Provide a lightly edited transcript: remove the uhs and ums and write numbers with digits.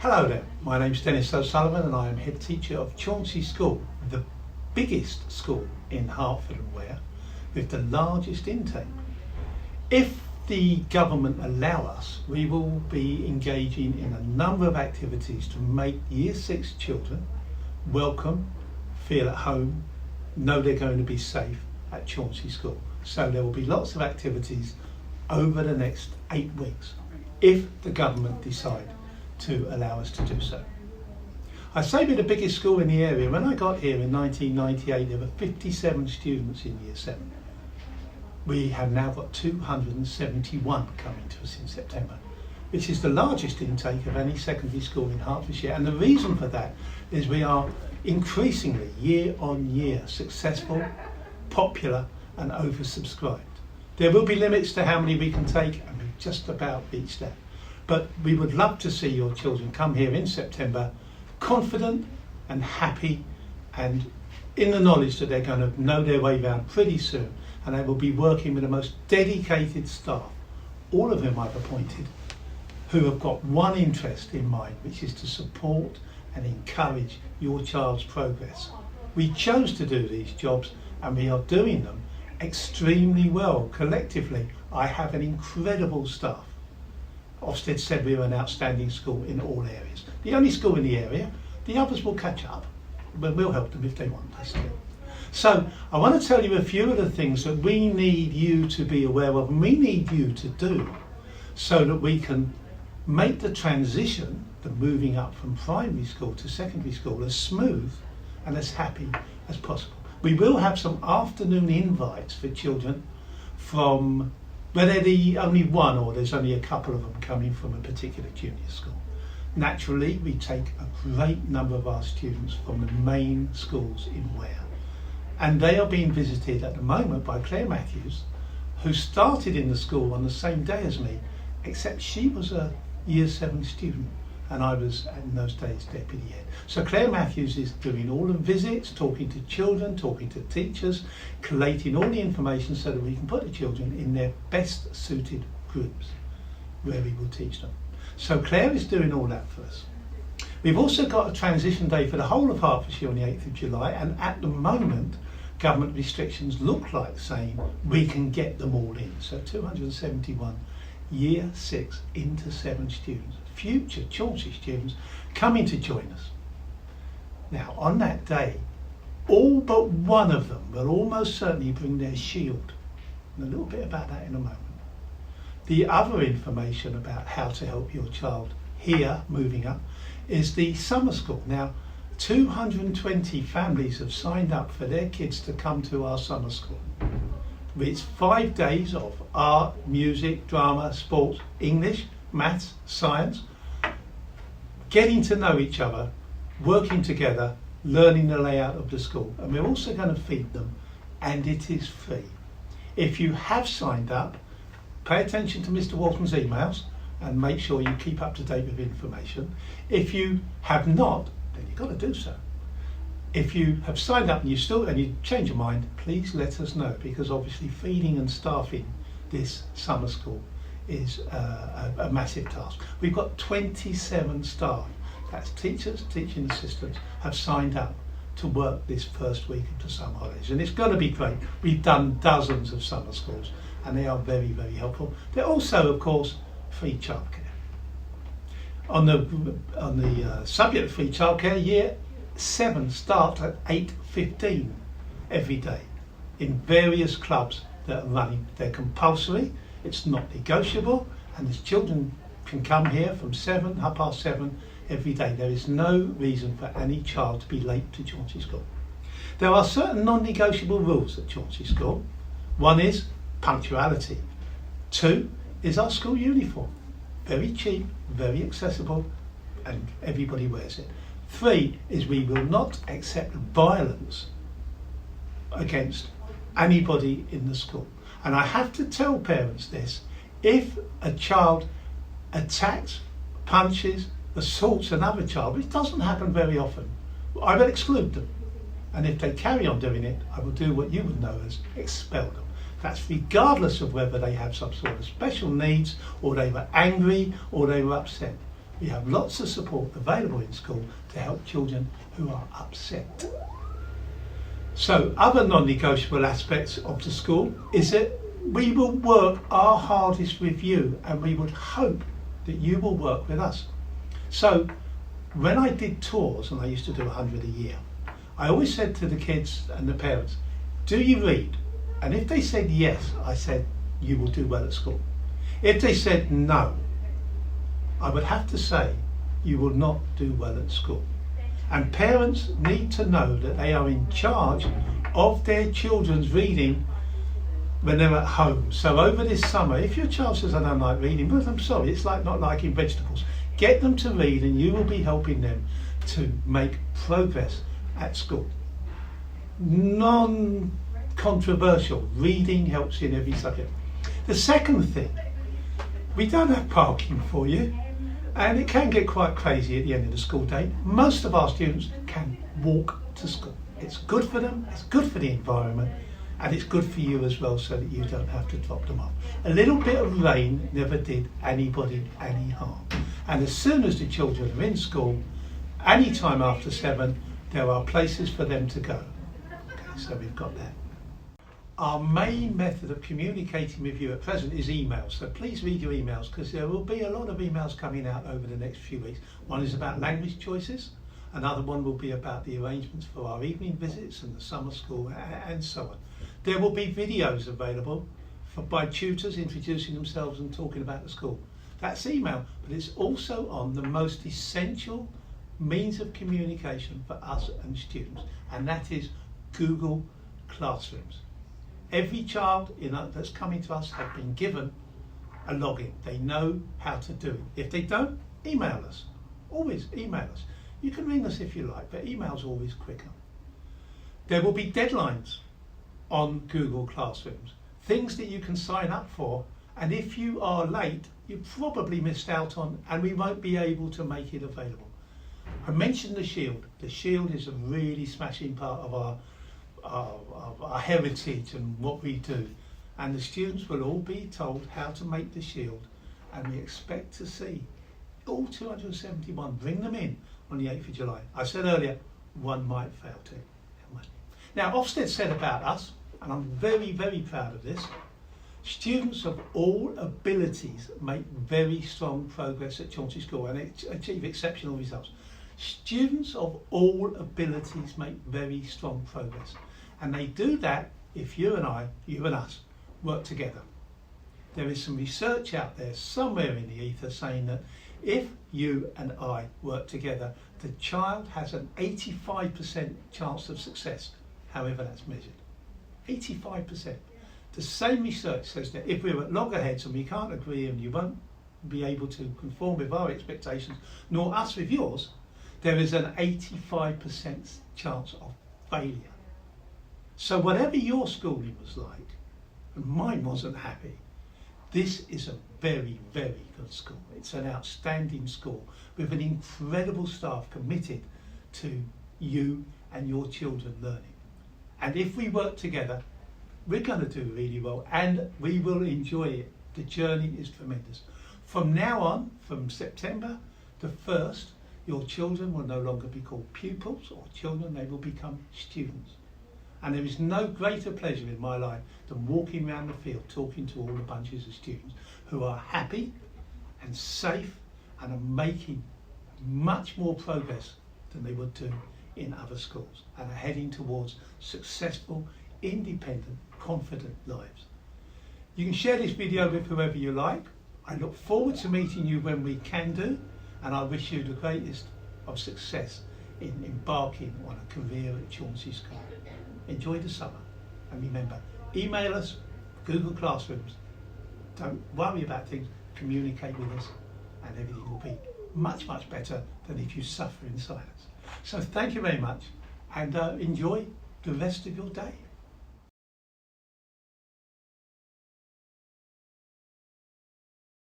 Hello there, my name's Dennis O'Sullivan and I am head teacher of Chauncy School, the biggest school in Hertford and Ware with the largest intake. If the government allow us, we will be engaging in a number of activities to make Year 6 children welcome, feel at home, know they're going to be safe at Chauncy School. So there will be lots of activities over the next 8 weeks if the government decide to allow us to do so. I say we're the biggest school in the area. When I got here in 1998 there were 57 students in Year 7. We have now got 271 coming to us in September, which is the largest intake of any secondary school in Hertfordshire, and the reason for that is we are increasingly year on year successful, popular and oversubscribed. There will be limits to how many we can take and we've just about reached that. But we would love to see your children come here in September confident and happy and in the knowledge that they're going to know their way around pretty soon, and they will be working with the most dedicated staff, all of whom I've appointed, who have got one interest in mind, which is to support and encourage your child's progress. We chose to do these jobs and we are doing them extremely well. Collectively, I have an incredible staff. Ofsted said we were an outstanding school in all areas. The only school in the area, the others will catch up, but we'll help them if they want us to. So I want to tell you a few of the things that we need you to be aware of and we need you to do so that we can make the transition, the moving up from primary school to secondary school, as smooth and as happy as possible. We will have some afternoon invites for children from where they're the only one or there's only a couple of them coming from a particular junior school. Naturally, we take a great number of our students from the main schools in Ware, and they are being visited at the moment by Claire Matthews, who started in the school on the same day as me, except she was a Year 7 student and I was in those days deputy head. So Claire Matthews is doing all the visits, talking to children, talking to teachers, collating all the information so that we can put the children in their best suited groups where we will teach them. So Claire is doing all that for us. We've also got a transition day for the whole of Hertfordshire on the 8th of July, and at the moment government restrictions look like saying we can get them all in. So 271 Year 6 into 7 students, future Chauncy students, coming to join us. Now on that day, all but one of them will almost certainly bring their shield. And a little bit about that in a moment. The other information about how to help your child here moving up is the summer school. Now 220 families have signed up for their kids to come to our summer school. It's 5 days of art, music, drama, sports, English, maths, science, getting to know each other, working together, learning the layout of the school. And we're also going to feed them, and it is free. If you have signed up, pay attention to Mr. Walton's emails and make sure you keep up to date with information. If you have not, then you've got to do so. If you have signed up and you change your mind, please let us know, because obviously feeding and staffing this summer school is a massive task. We've got 27 staff, that's teachers, teaching assistants, have signed up to work this first week of the summer holidays, and it's going to be great. We've done dozens of summer schools and they are very, very helpful. They're also, of course, free childcare. On the subject of free childcare, Year 7 start at 8:15 every day in various clubs that are running. They're compulsory, it's not negotiable, and the children can come here from 7:30 every day. There is no reason for any child to be late to Chauncy School. There are certain non-negotiable rules at Chauncy School. One is punctuality. 2 is our school uniform. Very cheap, very accessible, and everybody wears it. 3 is we will not accept violence against anybody in the school. And I have to tell parents this: if a child attacks, punches, assaults another child, which doesn't happen very often, I will exclude them. And if they carry on doing it, I will do what you would know as expel them. That's regardless of whether they have some sort of special needs, or they were angry, or they were upset. We have lots of support available in school to help children who are upset. So other non-negotiable aspects of the school is that we will work our hardest with you, and we would hope that you will work with us. So when I did tours, and I used to do 100 a year, I always said to the kids and the parents, do you read? And if they said yes, I said, you will do well at school. If they said no, I would have to say, you will not do well at school. And parents need to know that they are in charge of their children's reading when they're at home. So over this summer, if your child says, I don't like reading, well, I'm sorry, it's like not liking vegetables. Get them to read, and you will be helping them to make progress at school. Non-controversial, reading helps in every subject. The second thing, we don't have parking for you, and it can get quite crazy at the end of the school day. Most of our students can walk to school. It's good for them, it's good for the environment, and it's good for you as well, so that you don't have to drop them off. A little bit of rain never did anybody any harm. And as soon as the children are in school, any time after 7, there are places for them to go. Okay, so we've got that. Our main method of communicating with you at present is emails. So please read your emails, because there will be a lot of emails coming out over the next few weeks. One is about language choices. Another one will be about the arrangements for our evening visits and the summer school, and so on. There will be videos available by tutors introducing themselves and talking about the school. That's email, but it's also on the most essential means of communication for us and students, and that is Google Classrooms. Every child that's coming to us have been given a login. They know how to do it. If they don't, email us. Always email us. You can ring us if you like, but email's always quicker. There will be deadlines on Google Classrooms, things that you can sign up for, and if you are late, you probably missed out on, and we won't be able to make it available. I mentioned the Shield. The Shield is a really smashing part of our heritage and what we do, and the students will all be told how to make the Shield, and we expect to see all 271 bring them in on the 8th of July. I said earlier, one might fail to. Now, Ofsted said about us, and I'm very, very proud of this, students of all abilities make very strong progress at Chauncy School and achieve exceptional results. Students of all abilities make very strong progress, and they do that if you and us work together. There is some research out there somewhere in the ether saying that if you and I work together, the child has an 85% chance of success, however that's measured. 85%. The same research says that if we're at loggerheads and we can't agree and you won't be able to conform with our expectations, nor us with yours, there is an 85% chance of failure. So whatever your schooling was like, and mine wasn't happy, this is a very, very good school. It's an outstanding school with an incredible staff committed to you and your children learning. And if we work together, we're going to do really well, and we will enjoy it. The journey is tremendous. From now on, from September the 1st, your children will no longer be called pupils or children, they will become students. And there is no greater pleasure in my life than walking around the field talking to all the bunches of students who are happy and safe and are making much more progress than they would do in other schools, and are heading towards successful, independent, confident lives. You can share this video with whoever you like. I look forward to meeting you when we can do, and I wish you the greatest of success in embarking on a career at Chauncy School. Enjoy the summer, and remember, email us, Google Classrooms. Don't worry about things, communicate with us, and everything will be much, much better than if you suffer in silence. So thank you very much, and enjoy the rest of your day.